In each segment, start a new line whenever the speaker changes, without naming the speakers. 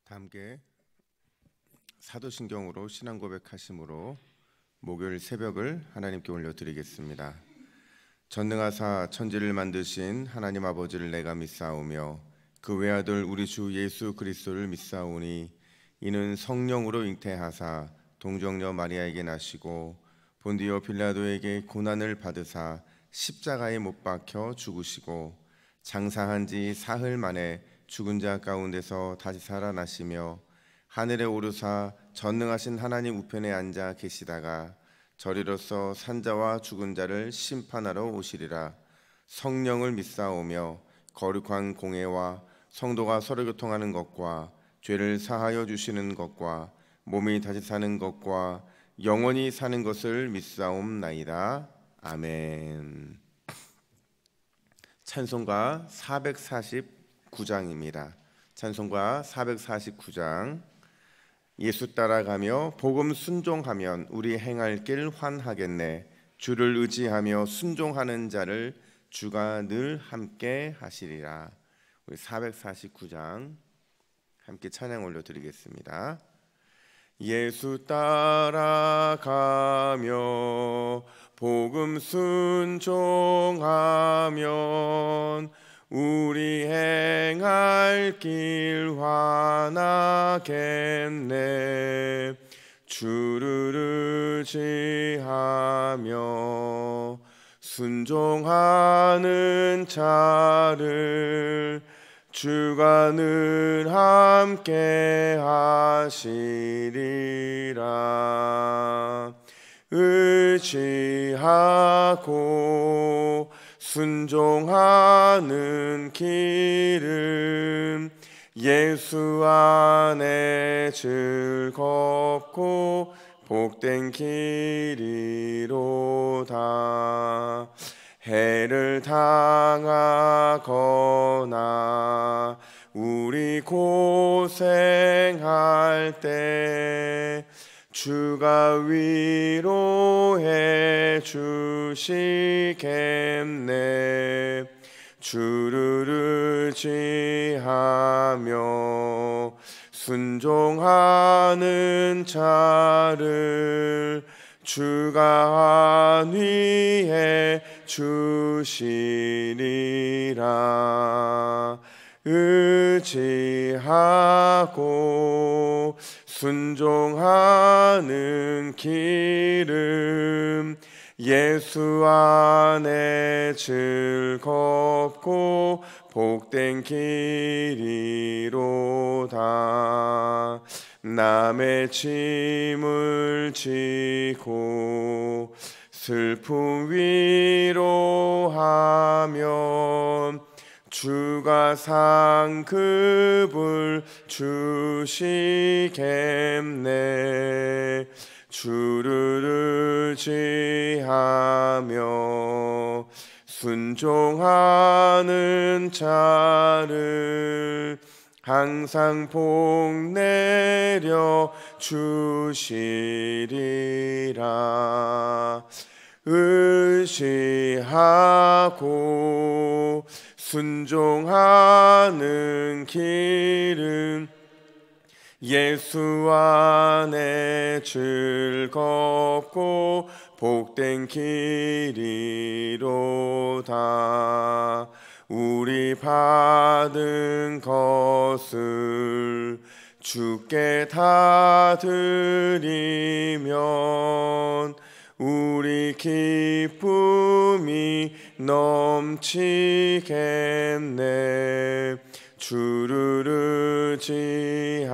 다 함께 사도신경으로 신앙 고백하심으로 목요일 새벽을 하나님께 올려드리겠습니다. 전능하사 천지를 만드신 하나님 아버지를 내가 믿사오며 그 외아들 우리 주 예수 그리스도를 믿사오니 이는 성령으로 잉태하사 동정녀 마리아에게 나시고 본디오 빌라도에게 고난을 받으사 십자가에 못 박혀 죽으시고 장사한 지 사흘 만에 죽은 자 가운데서 다시 살아나시며 하늘에 오르사 전능하신 하나님 우편에 앉아 계시다가 저리로서 산자와 죽은 자를 심판하러 오시리라. 성령을 믿사오며 거룩한 공회와 성도가 서로 교통하는 것과 죄를 사하여 주시는 것과 몸이 다시 사는 것과 영원히 사는 것을 믿사옵나이다. 아멘. 찬송가 449장입니다. 찬송가 449장. 예수 따라가며 복음 순종하면 우리 행할 길 환하겠네. 주를 의지하며 순종하는 자를 주가 늘 함께 하시리라. 우리 449장 함께 찬양 올려드리겠습니다. 예수 따라가며 복음 순종하면 우리 행할 길 환하겠네. 주를 의지하며 순종하는 자를 주가 늘 함께 하시리라. 의지하고 순종하는 길은 예수 안에 즐겁고 복된 길이로다. 해를 당하거나 우리 고생할 때 주가 위로해 주시겠네. 주를 의지하며 순종하는 자를 주가 안위해 주시리라. 의지하고 순종하는 길은 예수 안에 즐겁고 복된 길이로다. 남의 짐을 지고 슬픔 위로하면 주가 상급을 주시겠네. 주를 의지하며 순종하는 자를 항상 복 내려 주시리라. 의지하고 순종하는 길은 예수 안에 즐겁고 복된 길이로다. 우리 받은 것을 주께 다 드리면 우리 기쁨이 넘치겠네. 주를 의지하며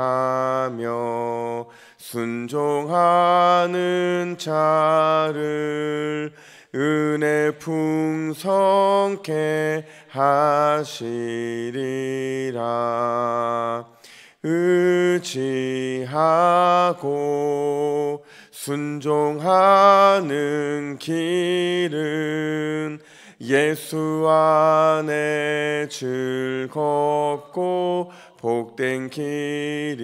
순종하는 자를 은혜 풍성케 하시리라. 의지하고 순종하는 길은 예수 안에 즐겁고 복된 길이로다.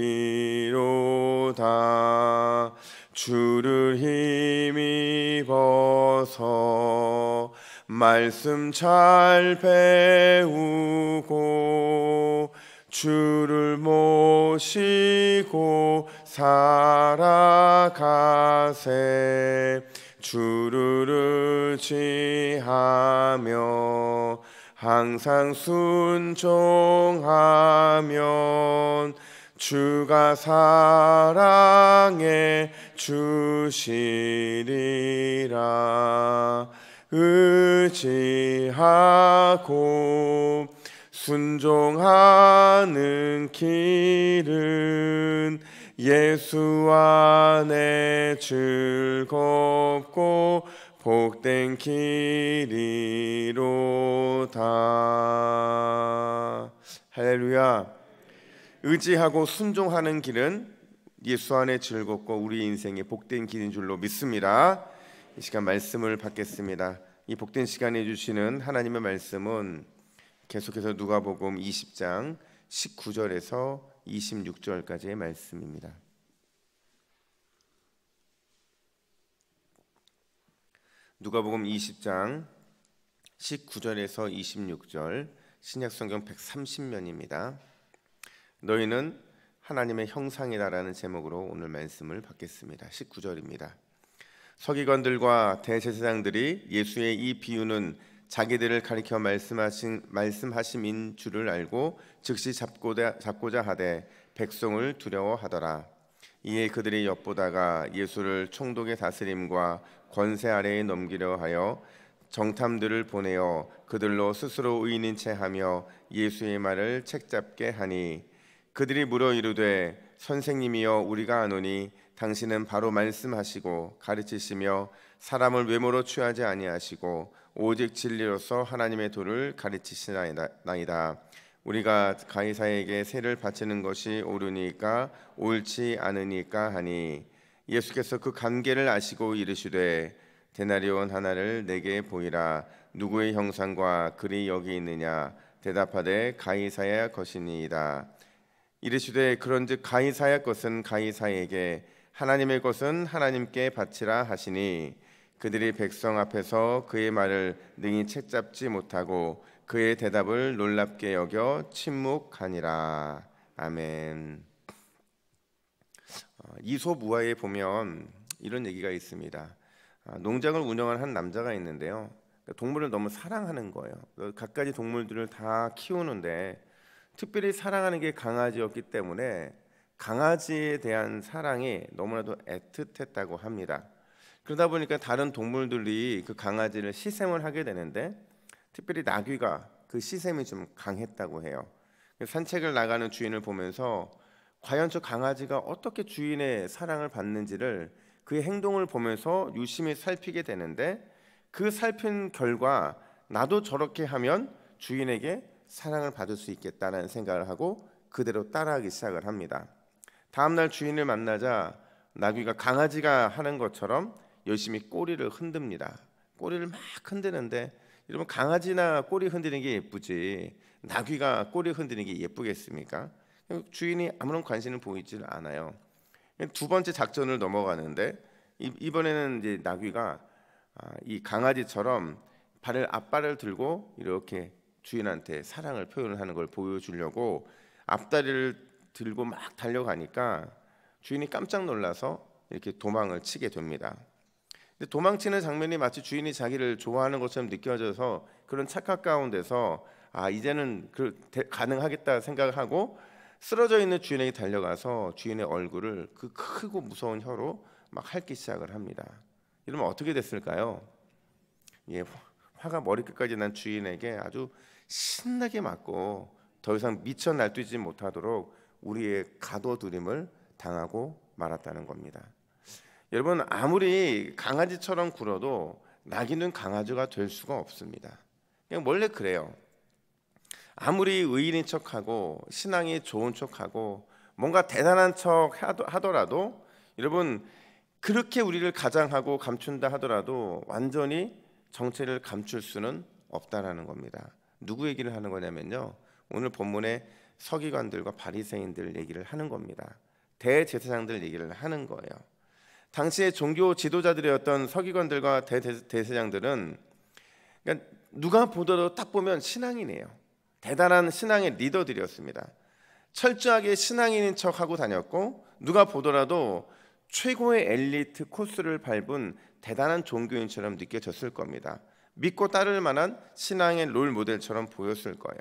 주를 힘입어서 말씀 잘 배우고 주를 모시고 살아가세. 주를 의지하며 항상 순종하면 주가 사랑해 주시리라. 의지하고 순종하는 길은 예수 안에 즐겁고 복된 길이로다. 할렐루야. 의지하고 순종하는 길은 예수 안에 즐겁고 우리 인생의 복된 길인 줄로 믿습니다. 이 시간 말씀을 받겠습니다. 이 복된 시간에 주시는 하나님의 말씀은 계속해서 누가복음 20장 19절에서 26절까지의 말씀입니다. 누가복음 20장 19절에서 26절, 신약성경 130면입니다. 너희는 하나님의 형상이다라는 제목으로 오늘 말씀을 받겠습니다. 19절입니다. 서기관들과 대제사장들이 예수의 이 비유는 자기들을 가리켜 말씀하심인 줄을 알고 즉시 잡고자 하되 백성을 두려워하더라. 이에 그들이 엿보다가 예수를 총독의 다스림과 권세 아래에 넘기려 하여 정탐들을 보내어 그들로 스스로 의인인 채 하며 예수의 말을 책잡게 하니, 그들이 물어 이르되 선생님이여 우리가 아노니 당신은 바로 말씀하시고 가르치시며 사람을 외모로 취하지 아니하시고 오직 진리로서 하나님의 도를 가르치시나이다. 우리가 가이사에게 세를 바치는 것이 옳으니까 옳지 않으니까 하니, 예수께서 그 관계를 아시고 이르시되 데나리온 하나를 내게 보이라. 누구의 형상과 글이 여기 있느냐? 대답하되 가이사야 것이니이다. 이르시되 그런즉 가이사야 것은 가이사에게, 하나님의 것은 하나님께 바치라 하시니, 그들이 백성 앞에서 그의 말을 능히 책잡지 못하고 그의 대답을 놀랍게 여겨 침묵하니라. 아멘. 이솝우화에 보면 이런 얘기가 있습니다. 농장을 운영하는 한 남자가 있는데요, 동물을 너무 사랑하는 거예요. 갖가지 동물들을 다 키우는데 특별히 사랑하는 게 강아지였기 때문에 강아지에 대한 사랑이 너무나도 애틋했다고 합니다. 그러다 보니까 다른 동물들이 그 강아지를 시샘을 하게 되는데 특별히 나귀가 그 시샘이 좀 강했다고 해요. 산책을 나가는 주인을 보면서 과연 저 강아지가 어떻게 주인의 사랑을 받는지를, 그의 행동을 보면서 유심히 살피게 되는데, 그 살핀 결과 나도 저렇게 하면 주인에게 사랑을 받을 수 있겠다는 생각을 하고 그대로 따라하기 시작을 합니다. 다음날 주인을 만나자 나귀가 강아지가 하는 것처럼 열심히 꼬리를 흔듭니다. 꼬리를 막 흔드는데, 여러분 강아지나 꼬리 흔드는 게 예쁘지 나귀가 꼬리 흔드는 게 예쁘겠습니까? 주인이 아무런 관심을 보이질 않아요. 두 번째 작전을 넘어가는데 이번에는 이제 나귀가 이 강아지처럼 앞발을 들고 이렇게 주인한테 사랑을 표현하는 걸 보여주려고 앞다리를 들고 막 달려가니까 주인이 깜짝 놀라서 이렇게 도망을 치게 됩니다. 근데 도망치는 장면이 마치 주인이 자기를 좋아하는 것처럼 느껴져서 그런 착각 가운데서 이제는 가능하겠다 생각을 하고 쓰러져 있는 주인에게 달려가서 주인의 얼굴을 그 크고 무서운 혀로 막 핥기 시작을 합니다. 이러면 어떻게 됐을까요? 화가 머리끝까지 난 주인에게 아주 신나게 맞고 더 이상 미쳐 날뛰지 못하도록 우리의 가둬들임을 당하고 말았다는 겁니다. 여러분, 아무리 강아지처럼 굴어도 나귀는 강아지가 될 수가 없습니다. 그냥 원래 그래요. 아무리 의인인 척하고 신앙이 좋은 척하고 뭔가 대단한 척 하더라도, 여러분 그렇게 우리를 가장하고 감춘다 하더라도 완전히 정체를 감출 수는 없다라는 겁니다. 누구 얘기를 하는 거냐면요, 오늘 본문에 서기관들과 바리새인들 얘기를 하는 겁니다. 대제사장들 얘기를 하는 거예요. 당시의 종교 지도자들이었던 서기관들과 대제사장들은 그러니까 누가 보더라도 딱 보면 신앙인이에요. 대단한 신앙의 리더들이었습니다. 철저하게 신앙인인 척하고 다녔고 누가 보더라도 최고의 엘리트 코스를 밟은 대단한 종교인처럼 느껴졌을 겁니다. 믿고 따를 만한 신앙의 롤 모델처럼 보였을 거예요.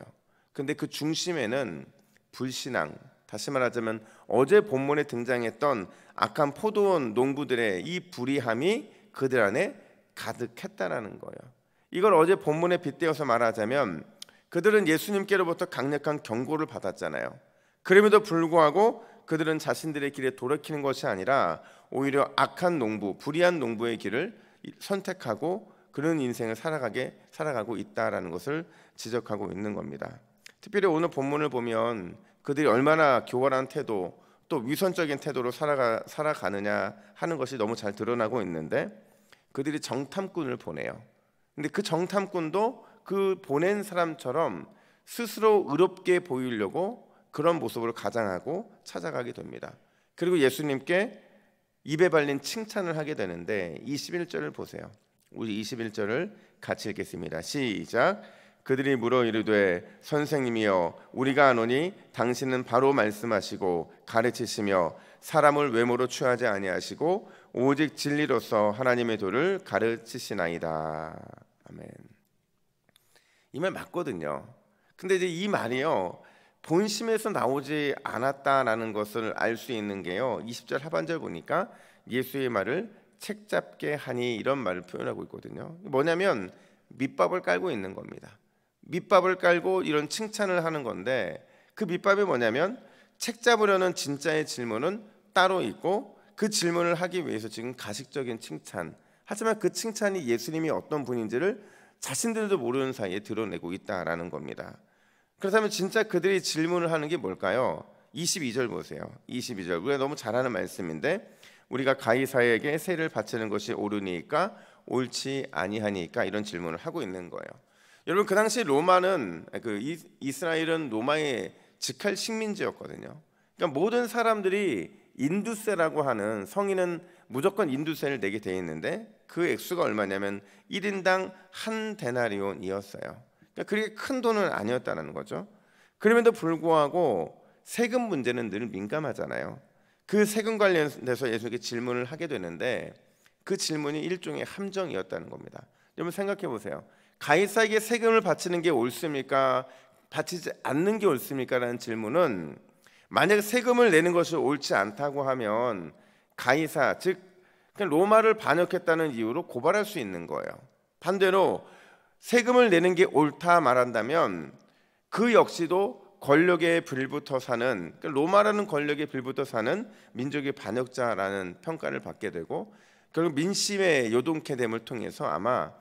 근데 그 중심에는 불신앙, 다시 말하자면 어제 본문에 등장했던 악한 포도원 농부들의 이 불의함이 그들 안에 가득했다라는 거예요. 이걸 어제 본문에 빗대어서 말하자면 그들은 예수님께로부터 강력한 경고를 받았잖아요. 그럼에도 불구하고 그들은 자신들의 길에 돌이키는 것이 아니라 오히려 악한 농부, 불의한 농부의 길을 선택하고 그런 인생을 살아가고 있다라는 것을 지적하고 있는 겁니다. 특별히 오늘 본문을 보면 그들이 얼마나 교활한 태도, 또 위선적인 태도로 살아가느냐 하는 것이 너무 잘 드러나고 있는데 그들이 정탐꾼을 보내요. 근데 그 정탐꾼도 그 보낸 사람처럼 스스로 의롭게 보이려고 그런 모습으로 가장하고 찾아가게 됩니다. 그리고 예수님께 입에 발린 칭찬을 하게 되는데 21절을 보세요. 우리 21절을 같이 읽겠습니다. 시작. 그들이 물어 이르되 선생님이여 우리가 아노니 당신은 바로 말씀하시고 가르치시며 사람을 외모로 취하지 아니하시고 오직 진리로서 하나님의 도를 가르치시나이다. 아멘. 이 말 맞거든요. 근데 이제 이 말이요 본심에서 나오지 않았다라는 것을 알 수 있는 게요 20절 하반절 보니까 예수의 말을 책잡게 하니 이런 말을 표현하고 있거든요. 뭐냐면 밑밥을 깔고 있는 겁니다. 밑밥을 깔고 이런 칭찬을 하는 건데 그 밑밥이 뭐냐면 책 잡으려는 진짜의 질문은 따로 있고 그 질문을 하기 위해서 지금 가식적인 칭찬, 하지만 그 칭찬이 예수님이 어떤 분인지를 자신들도 모르는 사이에 드러내고 있다라는 겁니다. 그렇다면 진짜 그들이 질문을 하는 게 뭘까요? 22절 보세요. 22절 우리가 너무 잘 아는 말씀인데 우리가 가이사에게 세를 바치는 것이 옳으니까 옳지 아니하니까 이런 질문을 하고 있는 거예요. 여러분 그 당시 로마는 이스라엘은 로마의 직할 식민지였거든요. 그러니까 모든 사람들이 인두세라고 하는 성인은 무조건 인두세를 내게 돼 있는데 그 액수가 얼마냐면 1인당 한 데나리온이었어요. 그러니까 그렇게 큰 돈은 아니었다는 거죠. 그럼에도 불구하고 세금 문제는 늘 민감하잖아요. 그 세금 관련돼서 예수님께 질문을 하게 되는데 그 질문이 일종의 함정이었다는 겁니다. 여러분 생각해 보세요. 가이사에게 세금을 바치는 게 옳습니까? 바치지 않는 게 옳습니까? 라는 질문은 만약 세금을 내는 것이 옳지 않다고 하면 가이사 즉 로마를 반역했다는 이유로 고발할 수 있는 거예요. 반대로 세금을 내는 게 옳다 말한다면 그 역시도 권력에 빌붙어 사는 로마라는 권력에 빌붙어 사는 민족의 반역자라는 평가를 받게 되고 결국 민심의 요동케 됨을 통해서 아마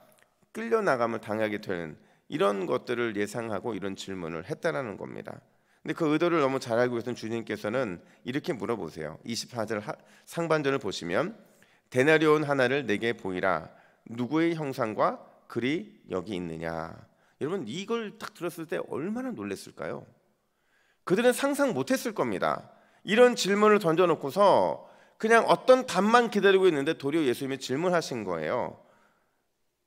끌려나감을 당하게 되는 이런 것들을 예상하고 이런 질문을 했다라는 겁니다. 근데 그 의도를 너무 잘 알고 계신 주님께서는 이렇게 물어보세요. 24절 상반절을 보시면 데나리온 하나를 내게 보이라. 누구의 형상과 글이 여기 있느냐. 여러분 이걸 딱 들었을 때 얼마나 놀랐을까요? 그들은 상상 못했을 겁니다. 이런 질문을 던져놓고서 그냥 어떤 답만 기다리고 있는데 도리어 예수님이 질문하신 거예요.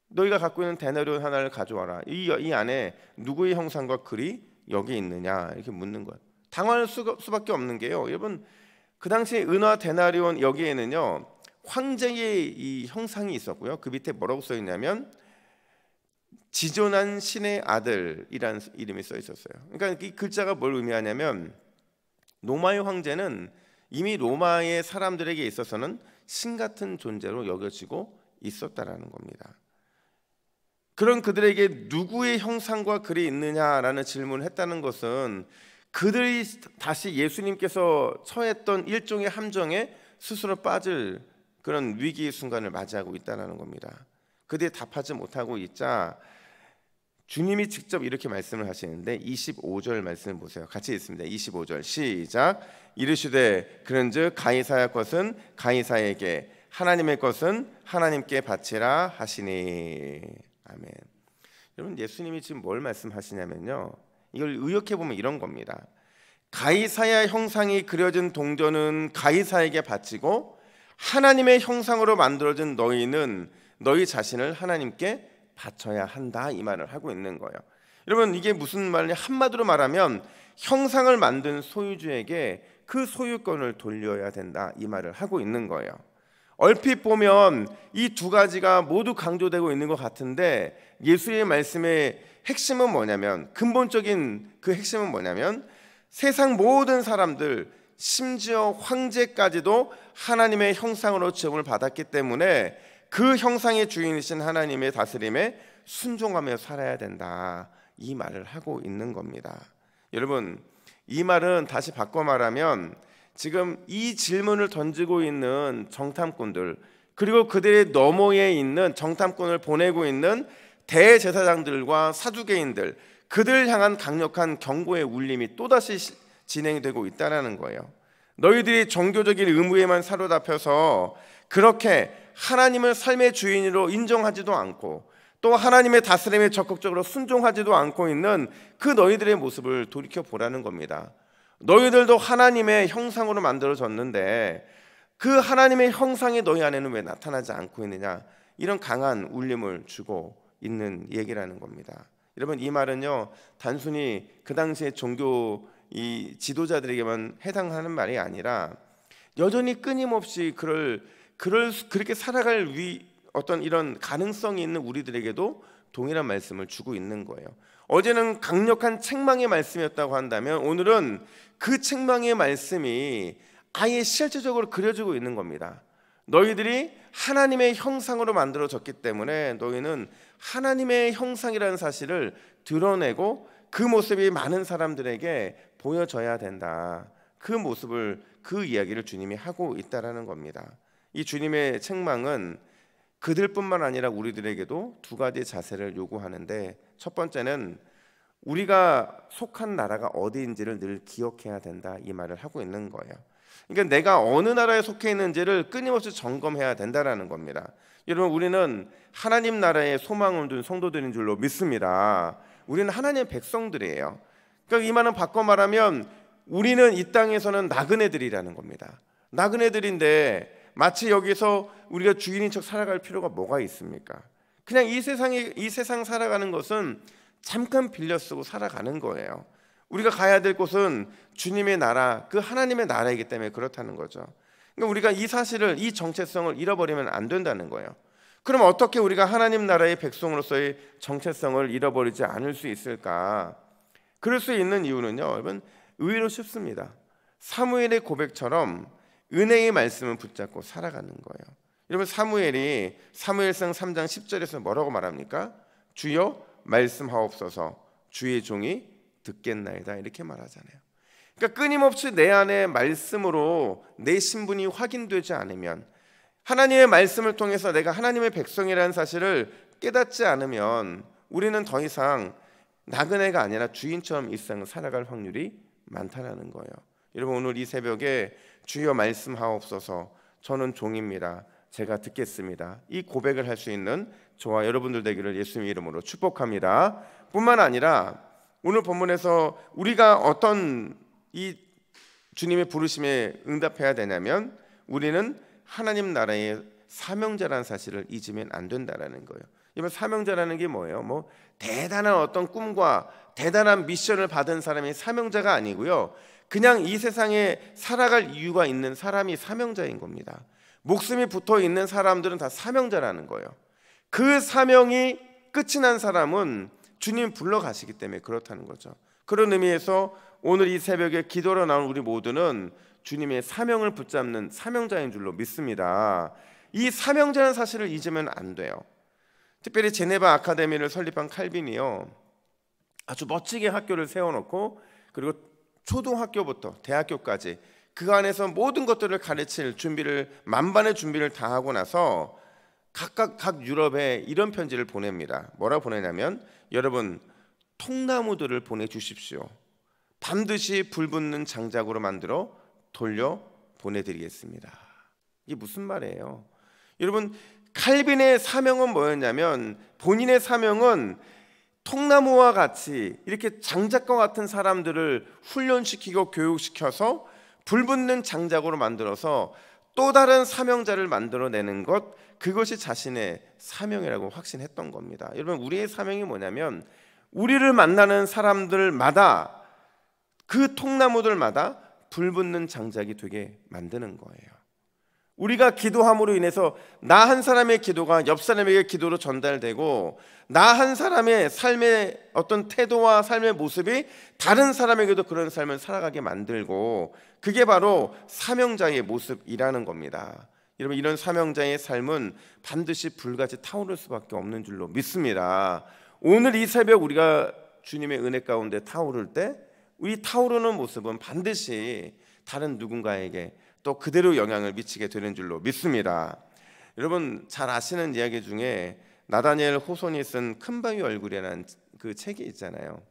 너희가 갖고 있는 데나리온 하나를 가져와라. 이 안에 누구의 형상과 글이 여기 있느냐 이렇게 묻는 거예요. 당황할 수밖에 없는 게요. 여러분 그 당시 은화 데나리온 여기에는요 황제의 이 형상이 있었고요. 그 밑에 뭐라고 써 있냐면 지존한 신의 아들이라는 이름이 써 있었어요. 그러니까 이 글자가 뭘 의미하냐면 로마의 황제는 이미 로마의 사람들에게 있어서는 신 같은 존재로 여겨지고 있었다라는 겁니다. 그런 그들에게 누구의 형상과 글이 있느냐라는 질문을 했다는 것은 그들이 다시 예수님께서 처했던 일종의 함정에 스스로 빠질 그런 위기의 순간을 맞이하고 있다는 겁니다. 그들이 답하지 못하고 있자 주님이 직접 이렇게 말씀을 하시는데 25절 말씀을 보세요. 같이 읽습니다. 25절 시작. 이르시되 그런즉 가이사의 것은 가이사에게 하나님의 것은 하나님께 바치라 하시니. 아멘. 여러분 예수님이 지금 뭘 말씀하시냐면요 이걸 의역해 보면 이런 겁니다. 가이사야 형상이 그려진 동전은 가이사에게 바치고 하나님의 형상으로 만들어진 너희는 너희 자신을 하나님께 바쳐야 한다 이 말을 하고 있는 거예요. 여러분 이게 무슨 말이냐 한마디로 말하면 형상을 만든 소유주에게 그 소유권을 돌려야 된다, 이 말을 하고 있는 거예요. 얼핏 보면 이 두 가지가 모두 강조되고 있는 것 같은데, 예수의 말씀의 핵심은 뭐냐면, 근본적인 그 핵심은 뭐냐면, 세상 모든 사람들, 심지어 황제까지도 하나님의 형상으로 지음을 받았기 때문에 그 형상의 주인이신 하나님의 다스림에 순종하며 살아야 된다, 이 말을 하고 있는 겁니다. 여러분, 이 말은 다시 바꿔 말하면, 지금 이 질문을 던지고 있는 정탐꾼들, 그리고 그들의 너머에 있는 정탐꾼을 보내고 있는 대제사장들과 사두개인들, 그들 향한 강력한 경고의 울림이 또다시 진행되고 있다는 거예요. 너희들이 종교적인 의무에만 사로잡혀서 그렇게 하나님을 삶의 주인으로 인정하지도 않고 또 하나님의 다스림에 적극적으로 순종하지도 않고 있는 그 너희들의 모습을 돌이켜 보라는 겁니다. 너희들도 하나님의 형상으로 만들어졌는데 그 하나님의 형상이 너희 안에는 왜 나타나지 않고 있느냐, 이런 강한 울림을 주고 있는 얘기라는 겁니다. 여러분, 이 말은요, 단순히 그 당시의 종교 이 지도자들에게만 해당하는 말이 아니라 여전히 끊임없이 그렇게 살아갈 어떤 이런 가능성이 있는 우리들에게도 동일한 말씀을 주고 있는 거예요. 어제는 강력한 책망의 말씀이었다고 한다면 오늘은 그 책망의 말씀이 아예 실제적으로 그려지고 있는 겁니다. 너희들이 하나님의 형상으로 만들어졌기 때문에 너희는 하나님의 형상이라는 사실을 드러내고 그 모습이 많은 사람들에게 보여져야 된다. 그 모습을, 그 이야기를 주님이 하고 있다라는 겁니다. 이 주님의 책망은 그들뿐만 아니라 우리들에게도 두 가지 자세를 요구하는데, 첫 번째는 우리가 속한 나라가 어디인지를 늘 기억해야 된다, 이 말을 하고 있는 거예요. 그러니까 내가 어느 나라에 속해 있는지를 끊임없이 점검해야 된다라는 겁니다. 여러분, 우리는 하나님 나라에 소망을 둔 성도들인 줄로 믿습니다. 우리는 하나님의 백성들이에요. 그러니까 이 말은 바꿔 말하면 우리는 이 땅에서는 나그네들이라는 겁니다. 나그네들인데 마치 여기서 우리가 주인인 척 살아갈 필요가 뭐가 있습니까? 그냥 이 세상 살아가는 것은 잠깐 빌려 쓰고 살아가는 거예요. 우리가 가야 될 곳은 주님의 나라, 그 하나님의 나라이기 때문에 그렇다는 거죠. 그러니까 우리가 이 사실을, 이 정체성을 잃어버리면 안 된다는 거예요. 그럼 어떻게 우리가 하나님 나라의 백성으로서의 정체성을 잃어버리지 않을 수 있을까? 그럴 수 있는 이유는요, 여러분, 의외로 쉽습니다. 사무엘의 고백처럼 은혜의 말씀을 붙잡고 살아가는 거예요. 여러분, 사무엘이 사무엘상 3장 10절에서 뭐라고 말합니까? 주여 말씀하옵소서, 주의 종이 듣겠나이다, 이렇게 말하잖아요. 그러니까 끊임없이 내 안에 말씀으로 내 신분이 확인되지 않으면, 하나님의 말씀을 통해서 내가 하나님의 백성이라는 사실을 깨닫지 않으면 우리는 더 이상 나그네가 아니라 주인처럼 이 세상을 살아갈 확률이 많다는 거예요. 여러분, 오늘 이 새벽에 주여 말씀하옵소서, 저는 종입니다, 제가 듣겠습니다, 이 고백을 할 수 있는 저와 여러분들 되기를 예수님의 이름으로 축복합니다. 뿐만 아니라 오늘 본문에서 우리가 어떤 이 주님의 부르심에 응답해야 되냐면, 우리는 하나님 나라의 사명자라는 사실을 잊으면 안 된다라는 거예요. 이번 사명자라는 게 뭐예요? 뭐 대단한 어떤 꿈과 대단한 미션을 받은 사람이 사명자가 아니고요, 그냥 이 세상에 살아갈 이유가 있는 사람이 사명자인 겁니다. 목숨이 붙어 있는 사람들은 다 사명자라는 거예요. 그 사명이 끝이 난 사람은 주님 불러가시기 때문에 그렇다는 거죠. 그런 의미에서 오늘 이 새벽에 기도로 나온 우리 모두는 주님의 사명을 붙잡는 사명자인 줄로 믿습니다. 이 사명자는 사실을 잊으면 안 돼요. 특별히 제네바 아카데미를 설립한 칼빈이요, 아주 멋지게 학교를 세워놓고, 그리고 초등학교부터 대학교까지 그 안에서 모든 것들을 가르칠 준비를, 만반의 준비를 다 하고 나서 각 유럽에 이런 편지를 보냅니다. 뭐라고 보내냐면, 여러분, 통나무들을 보내주십시오. 반드시 불붙는 장작으로 만들어 돌려 보내드리겠습니다. 이게 무슨 말이에요? 여러분, 칼빈의 사명은 뭐였냐면, 본인의 사명은 통나무와 같이 이렇게 장작과 같은 사람들을 훈련시키고 교육시켜서 불붙는 장작으로 만들어서 또 다른 사명자를 만들어내는 것, 그것이 자신의 사명이라고 확신했던 겁니다. 여러분, 우리의 사명이 뭐냐면, 우리를 만나는 사람들마다 그 통나무들마다 불붙는 장작이 되게 만드는 거예요. 우리가 기도함으로 인해서 나 한 사람의 기도가 옆 사람에게 기도로 전달되고, 나 한 사람의 삶의 어떤 태도와 삶의 모습이 다른 사람에게도 그런 삶을 살아가게 만들고, 그게 바로 사명자의 모습이라는 겁니다. 여러분, 이런 사명자의 삶은 반드시 불같이 타오를 수밖에 없는 줄로 믿습니다. 오늘 이 새벽 우리가 주님의 은혜 가운데 타오를 때, 이 타오르는 모습은 반드시 다른 누군가에게 또 그대로 영향을 미치게 되는 줄로 믿습니다. 여러분, 잘 아시는 이야기 중에 나다니엘 호손이 쓴 큰바위 얼굴이라는 그 책이 있잖아요.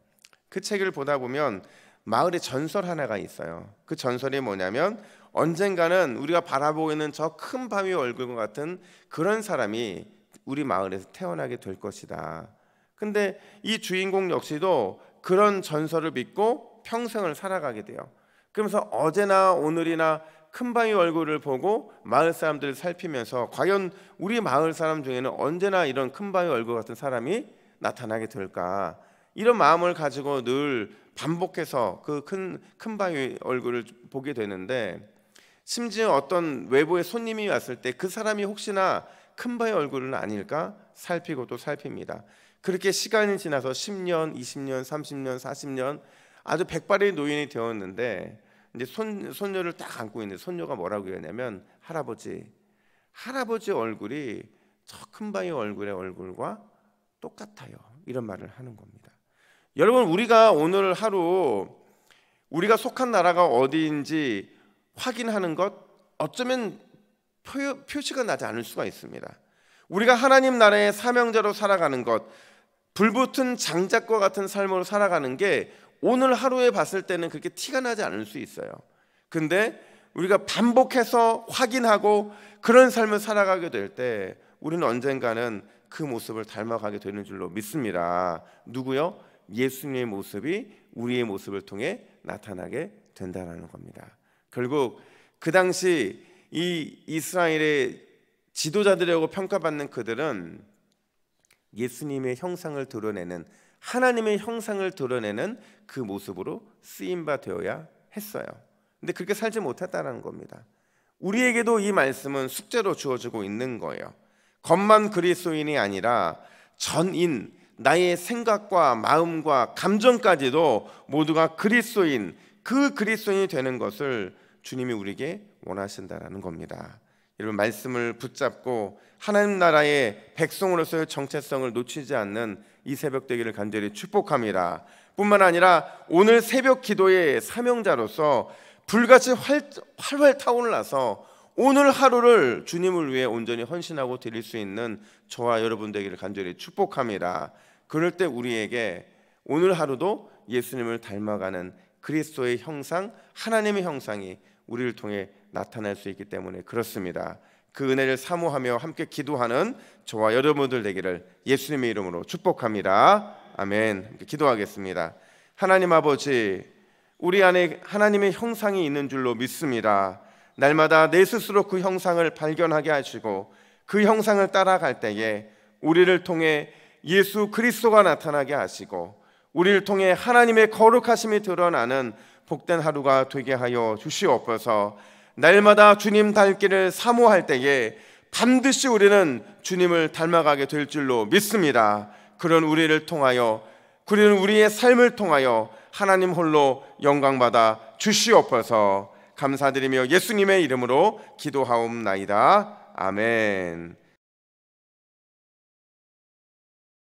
그 책을 보다 보면 마을의 전설 하나가 있어요. 그 전설이 뭐냐면, 언젠가는 우리가 바라보고 있는 저 큰 바위 얼굴과 같은 그런 사람이 우리 마을에서 태어나게 될 것이다. 근데 이 주인공 역시도 그런 전설을 믿고 평생을 살아가게 돼요. 그러면서 어제나 오늘이나 큰 바위 얼굴을 보고 마을 사람들을 살피면서, 과연 우리 마을 사람 중에는 언제나 이런 큰 바위 얼굴 같은 사람이 나타나게 될까, 이런 마음을 가지고 늘 반복해서 그 큰 바위 얼굴을 보게 되는데, 심지어 어떤 외부의 손님이 왔을 때 그 사람이 혹시나 큰 바위 얼굴은 아닐까 살피고 또 살핍니다. 그렇게 시간이 지나서 10년, 20년, 30년, 40년 아주 백발의 노인이 되었는데, 이제 손녀를 딱 안고 있는데 손녀가 뭐라고 했냐면, 할아버지 얼굴이 저 큰 바위 얼굴의 얼굴과 똑같아요, 이런 말을 하는 겁니다. 여러분, 우리가 오늘 하루 우리가 속한 나라가 어디인지 확인하는 것, 어쩌면 표시가 나지 않을 수가 있습니다. 우리가 하나님 나라의 사명자로 살아가는 것, 불붙은 장작과 같은 삶으로 살아가는 게 오늘 하루에 봤을 때는 그렇게 티가 나지 않을 수 있어요. 근데 우리가 반복해서 확인하고 그런 삶을 살아가게 될 때 우리는 언젠가는 그 모습을 닮아가게 되는 줄로 믿습니다. 누구요? 예수님의 모습이 우리의 모습을 통해 나타나게 된다는 겁니다. 결국 그 당시 이 이스라엘의 지도자들이라고 평가받는 그들은 예수님의 형상을 드러내는, 하나님의 형상을 드러내는 그 모습으로 쓰임바 되어야 했어요. 근데 그렇게 살지 못했다는 겁니다. 우리에게도 이 말씀은 숙제로 주어지고 있는 거예요. 겉만 그리스도인이 아니라 전인, 나의 생각과 마음과 감정까지도 모두가 그리스도인, 그 그리스도인이 되는 것을 주님이 우리에게 원하신다는 겁니다. 여러분, 말씀을 붙잡고 하나님 나라의 백성으로서의 정체성을 놓치지 않는 이 새벽 되기를 간절히 축복합니다. 뿐만 아니라 오늘 새벽 기도의 사명자로서 불같이 활활 타올라서 오늘 하루를 주님을 위해 온전히 헌신하고 드릴 수 있는 저와 여러분 되기를 간절히 축복합니다. 그럴 때 우리에게 오늘 하루도 예수님을 닮아가는 그리스도의 형상, 하나님의 형상이 우리를 통해 나타날 수 있기 때문에 그렇습니다. 그 은혜를 사모하며 함께 기도하는 저와 여러분들 되기를 예수님의 이름으로 축복합니다. 아멘. 함께 기도하겠습니다. 하나님 아버지, 우리 안에 하나님의 형상이 있는 줄로 믿습니다. 날마다 내 스스로 그 형상을 발견하게 하시고 그 형상을 따라갈 때에 우리를 통해 예수 그리스도가 나타나게 하시고 우리를 통해 하나님의 거룩하심이 드러나는 복된 하루가 되게 하여 주시옵소서. 날마다 주님 닮기를 사모할 때에 반드시 우리는 주님을 닮아가게 될 줄로 믿습니다. 그런 우리를 통하여, 그런 우리의 삶을 통하여 하나님 홀로 영광받아 주시옵소서. 감사드리며 예수님의 이름으로 기도하옵나이다. 아멘.